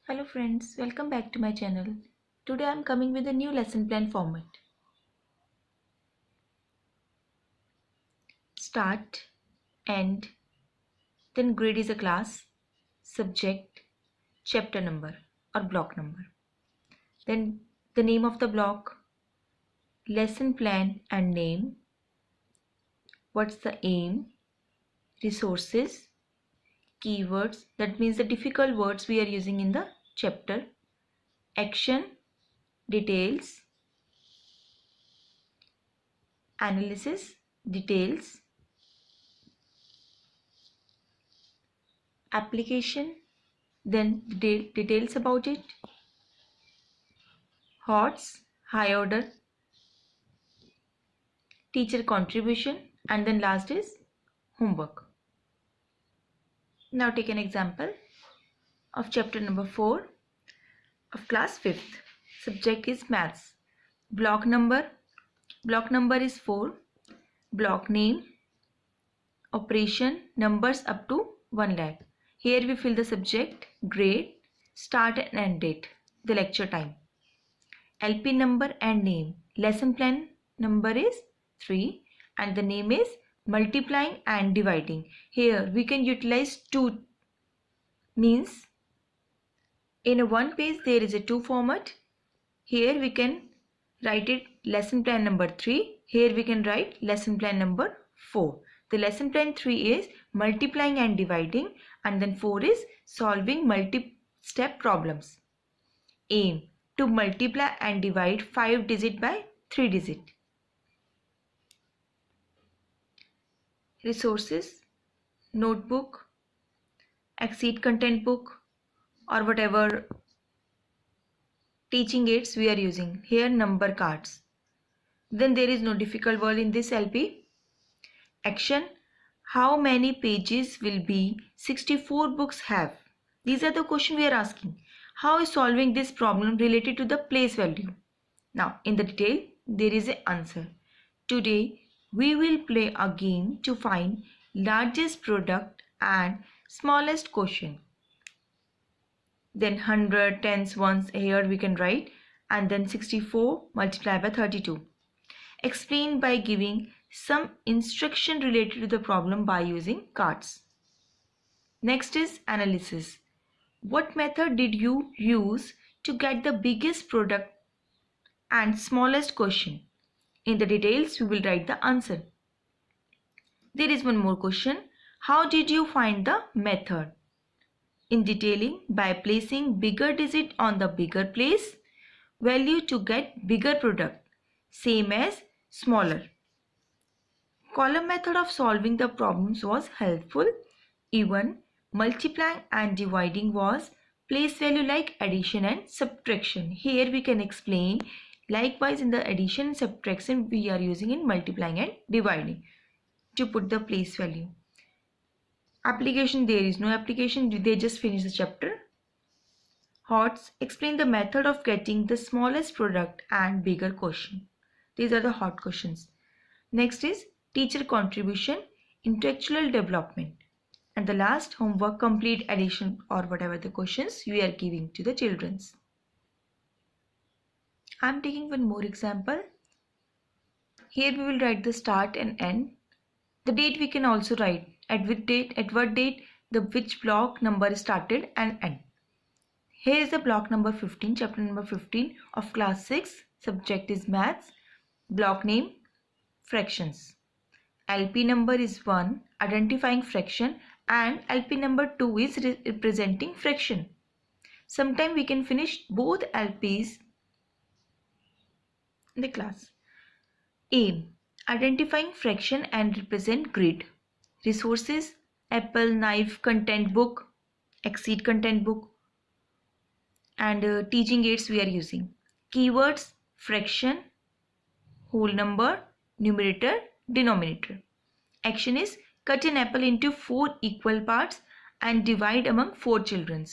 Hello friends, welcome back to my channel. Today I am coming with a new lesson plan format. Start, end, then grade is a class, subject, chapter number or block number. Then the name of the block, lesson plan and name, what's the aim, resources, keywords, that means the difficult words we are using in the chapter, action, details, analysis, details, application, then details about it, HOTS, high order, teacher contribution, and then last is homework. Now take an example of chapter number 4 of class 5th. Subject is maths. Block number is 4. Block name, operation, numbers up to 1 lakh. Here we fill the subject, grade, start and end date, the lecture time. LP number and name. Lesson plan number is 3 and the name is multiplying and dividing. Here we can utilize 2, means in a one page there is a 2 format. Here we can write it lesson plan number 3. Here we can write lesson plan number 4. The lesson plan 3 is multiplying and dividing, and then 4 is solving multi-step problems. Aim to multiply and divide 5 digit by 3 digit. Resources, notebook, Exceed content book, or whatever teaching aids we are using. Here number cards. Then there is no difficult word in this LP. Action, how many pages will be 64 books have? These are the questions we are asking. How is solving this problem related to the place value? Now in the detail there is an answer. Today we will play a game to find largest product and smallest quotient. Then 100, tens, ones, here we can write, and then 64 multiplied by 32. Explain by giving some instruction related to the problem by using cards. Next is analysis. What method did you use to get the biggest product and smallest quotient? In the details we will write the answer. There is one more question. How did you find the method? In detailing, by placing bigger digit on the bigger place value to get bigger product, same as smaller. Column method of solving the problems was helpful. Even multiplying and dividing was place value like addition and subtraction. Here we can explain. Likewise in the addition and subtraction we are using in multiplying and dividing to put the place value. Application, there is no application, they just finished the chapter. HOTS, explain the method of getting the smallest product and bigger quotient. These are the hot questions. Next is teacher contribution, intellectual development. And the last, homework, complete addition or whatever the questions we are giving to the children. I am taking one more example. Here we will write the start and end. The date we can also write, at what date the which block number started and end. Here is the block number 15, chapter number 15 of class 6. Subject is maths. Block name, fractions. LP number is 1, identifying fraction, and LP number 2 is representing fraction. Sometime we can finish both LPs in the class. Aim, identifying fraction and represent grid. Resources, apple, knife, content book, Exceed content book, and teaching aids we are using. Keywords, fraction, whole number, numerator, denominator. Action is cut an apple into 4 equal parts and divide among 4 children.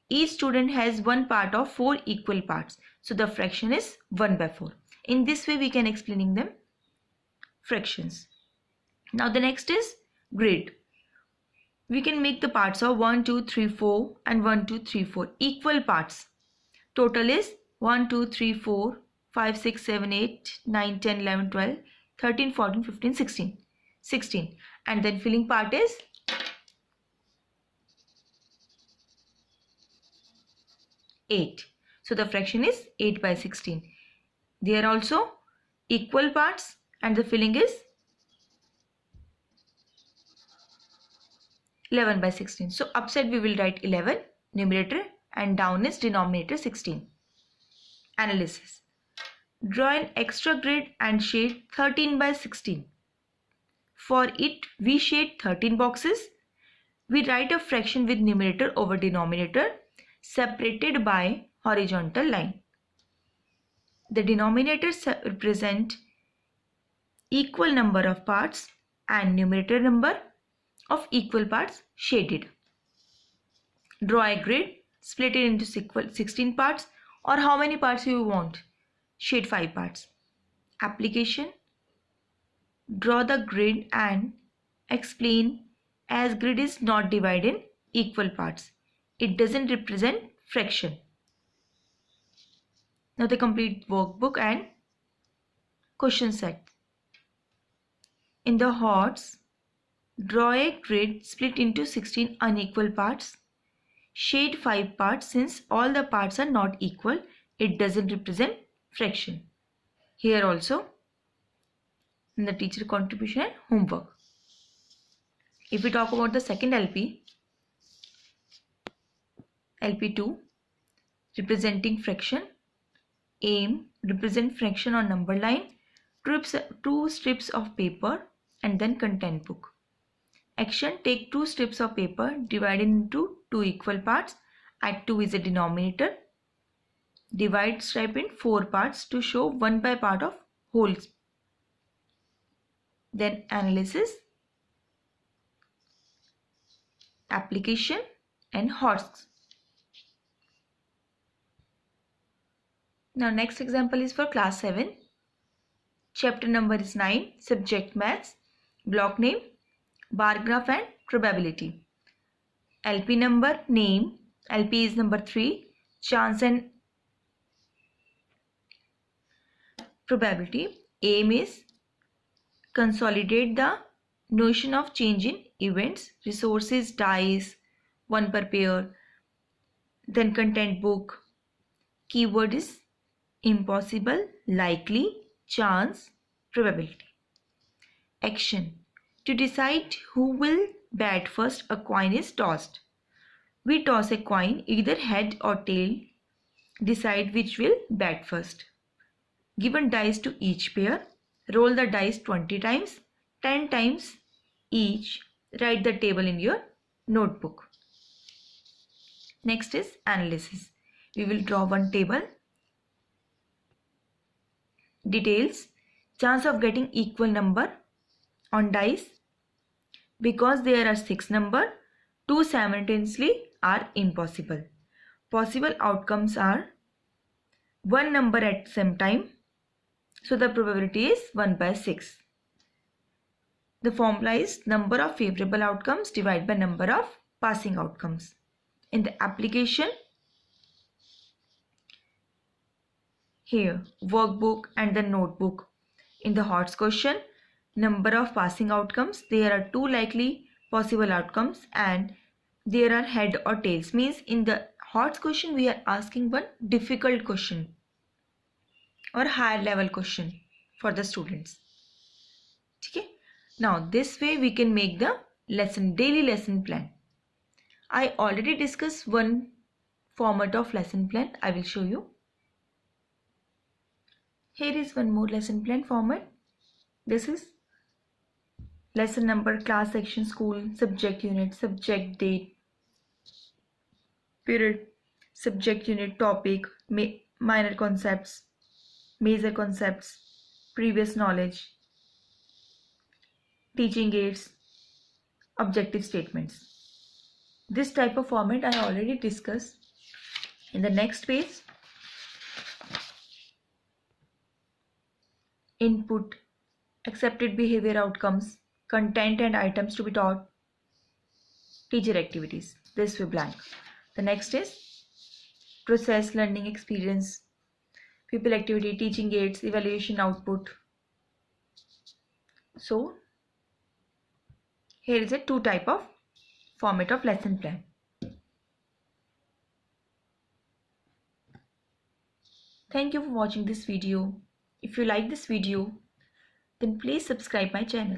Each student has one part of 4 equal parts. So the fraction is 1 by 4. In this way we can explaining them fractions. Now the next is grid. we can make the parts of 1, 2, 3, 4 and 1, 2, 3, 4 equal parts. Total is 1, 2, 3, 4, 5, 6, 7, 8, 9, 10, 11, 12, 13, 14, 15, 16. 16. And then filling part is 8. So the fraction is 8 by 16. They are also equal parts and the filling is 11 by 16. So upside we will write 11 numerator and down is denominator 16. Analysis. Draw an extra grid and shade 13 by 16. For it, we shade 13 boxes. We write a fraction with numerator over denominator separated by horizontal line. The denominators represent equal number of parts and numerator number of equal parts shaded. Draw a grid, split it into 16 parts or how many parts you want. Shade 5 parts. Application. Draw the grid and explain as grid is not divided in equal parts. It doesn't represent fraction. Now the complete workbook and question set. In the HOTS, draw a grid split into 16 unequal parts. Shade 5 parts since all the parts are not equal. It doesn't represent fraction. Here also in the teacher contribution and homework. If we talk about the second LP, LP2 representing fraction, aim represent fraction on number line, two strips of paper and then content book. Action, take two strips of paper divided into two equal parts, add 2 is a denominator, divide stripe in 4 parts to show 1 by part of wholes. Then analysis, application and HOTS. Now next example is for class 7. Chapter number is 9, subject maths, block name, bar graph and probability. LP number, name, LP is number 3, chance and probability. Aim is consolidate the notion of change in events, resources, dice, 1 per pair, then content book. Keyword is impossible, likely, chance, probability. Action. To decide who will bat first, a coin is tossed. We toss a coin, either head or tail. Decide which will bat first. Given dice to each pair. Roll the dice 20 times, 10 times each. Write the table in your notebook. Next is analysis. We will draw one table. Details. Chance of getting equal number on dice. Because there are 6 numbers, 2 simultaneously are impossible. Possible outcomes are 1 number at same time. So the probability is 1 by 6. The formula is number of favorable outcomes divided by number of passing outcomes. In the application, here workbook and the notebook. In the HOTS question, number of passing outcomes, there are 2 likely possible outcomes and there are head or tails. Means in the HOTS question we are asking one difficult question or higher level question for the students. Okay? Now this way we can make the daily lesson plan. I already discussed one format of lesson plan. I will show you. Here is one more lesson plan format. This is lesson number, class, section, school, subject unit, subject, date, period, subject unit, topic, minor concepts, major concepts, previous knowledge, teaching aids, objective statements. This type of format I already discussed. In the next page, input, accepted behavior outcomes, content and items to be taught, teacher activities. This will blank. The next is process, learning experience, people activity, teaching aids, evaluation output. So here is a two type of format of lesson plan. Thank you for watching this video. If you like this video, then please subscribe my channel.